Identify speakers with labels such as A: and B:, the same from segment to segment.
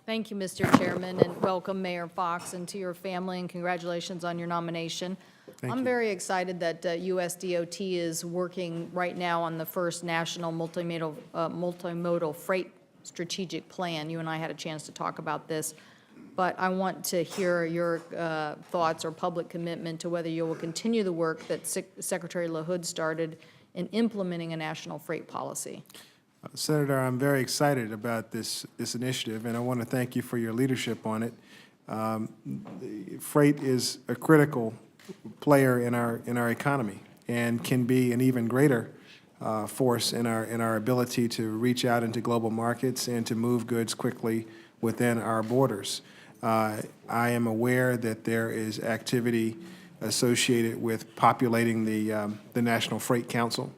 A: Thank you, Mr. Chairman, and welcome Mayor Foxx and to your family, and congratulations on your nomination.
B: Thank
A: I'm
B: you.
A: very excited that USDOT is working right now on the first national multimodal freight strategic plan. You and I had a chance to talk about this, but I want to hear your thoughts or public commitment to whether you will continue the work that Secretary LaHood started in implementing a national freight policy.
B: Senator, I'm very excited about this initiative, and I want to thank you for your leadership on it. Freight is a critical player in our economy and can be an even greater force in our ability to reach out into global markets and to move goods quickly within our borders. I am aware that there is activity associated with populating the National Freight Council,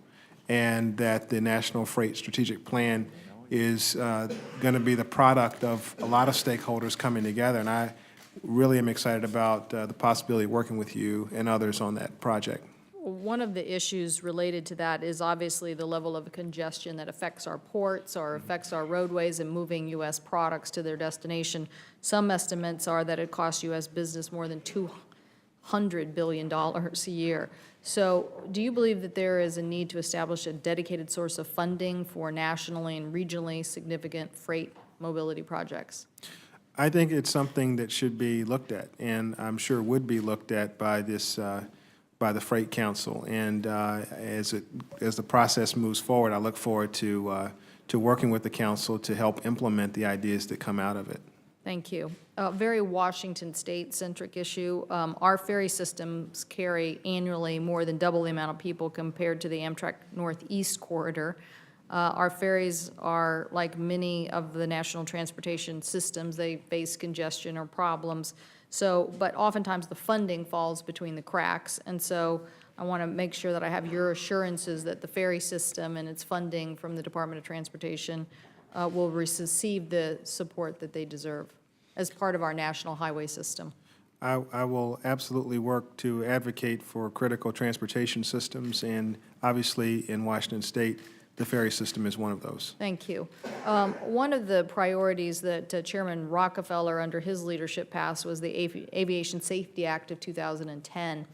B: and that the National Freight Strategic Plan is going to be the product of a lot of stakeholders coming together. And I really am excited about the possibility of working with you and others on that project.
A: One of the issues related to that is obviously the level of congestion that affects our ports or affects our roadways and moving U.S. products to their destination. Some estimates are that it costs U.S. business more than $200 billion a year. So do you believe that there is a need to establish a dedicated source of funding for nationally and regionally significant freight mobility projects?
B: I think it's something that should be looked at, and I'm sure would be looked at by this by the Freight Council. And as the process moves forward, I look forward to working with the council to help implement the ideas that come out of it.
A: Thank you. A very Washington State-centric issue. Our ferry systems carry annually more than double the amount of people compared to the Amtrak Northeast Corridor. Our ferries are like many of the national transportation systems. They face congestion or problems. So, but oftentimes the funding falls between the cracks. And so I want to make sure that I have your assurances that the ferry system and its funding from the Department of Transportation will receive the support that they deserve as part of our national highway system.
B: I will absolutely work to advocate for critical transportation systems, and obviously in Washington State, the ferry system is one of those.
A: Thank you. One of the priorities that Chairman Rockefeller, under his leadership, passed was the Aviation Safety Act of 2010.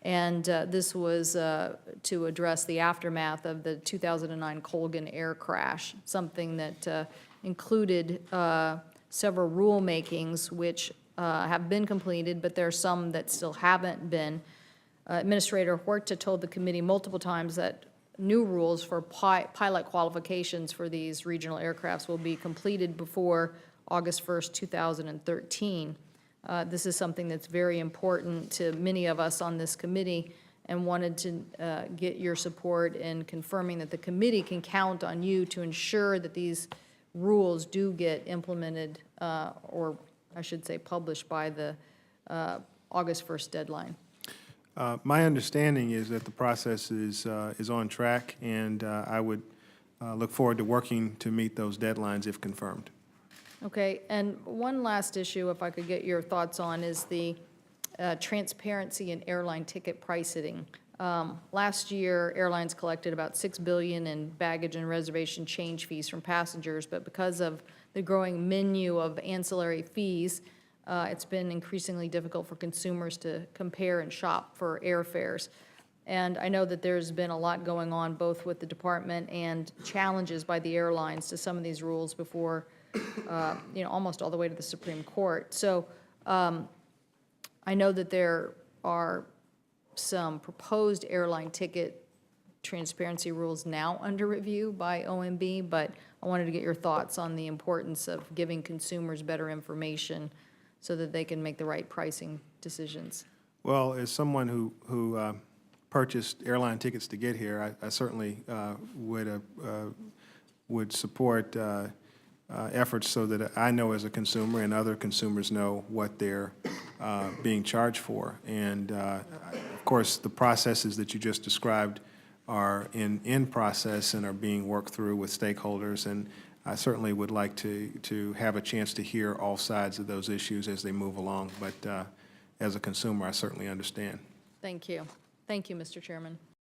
A: And this was to address the aftermath of the 2009 Colgan air crash, something that included several rulemakings which have been completed, but there are some that still haven't been. Administrator Huerta told the committee multiple times that new rules for pilot qualifications for these regional aircrafts will be completed before August 1st, 2013. This is something that's very important to many of us on this committee, and wanted to get your support in confirming that the committee can count on you to ensure that these rules do get implemented, or I should say published by the August 1st deadline.
B: My understanding is that the process is on track, and I would look forward to working to meet those deadlines if confirmed.
A: Okay, and one last issue, if I could get your thoughts on, is the transparency in airline ticket pricing. Last year, airlines collected about $6 billion in baggage and reservation change fees from passengers, but because of the growing menu of ancillary fees, it's been increasingly difficult for consumers to compare and shop for airfares. And I know that there's been a lot going on both with the department and challenges by the airlines to some of these rules before, almost all the way to the Supreme Court. So I know that there are some proposed airline ticket transparency rules now under review by OMB, but I wanted to get your thoughts on the importance of giving consumers better information so that they can make the right pricing decisions.
B: Well, as someone who purchased airline tickets to get here, I certainly would support efforts so that I know as a consumer and other consumers know what they're being charged for. And of course, the processes that you just described are in process and are being worked through with stakeholders, and I certainly would like to have a chance to hear all sides of those issues as they move along. But as a consumer, I certainly understand.
A: Thank you. Thank you, Mr. Chairman.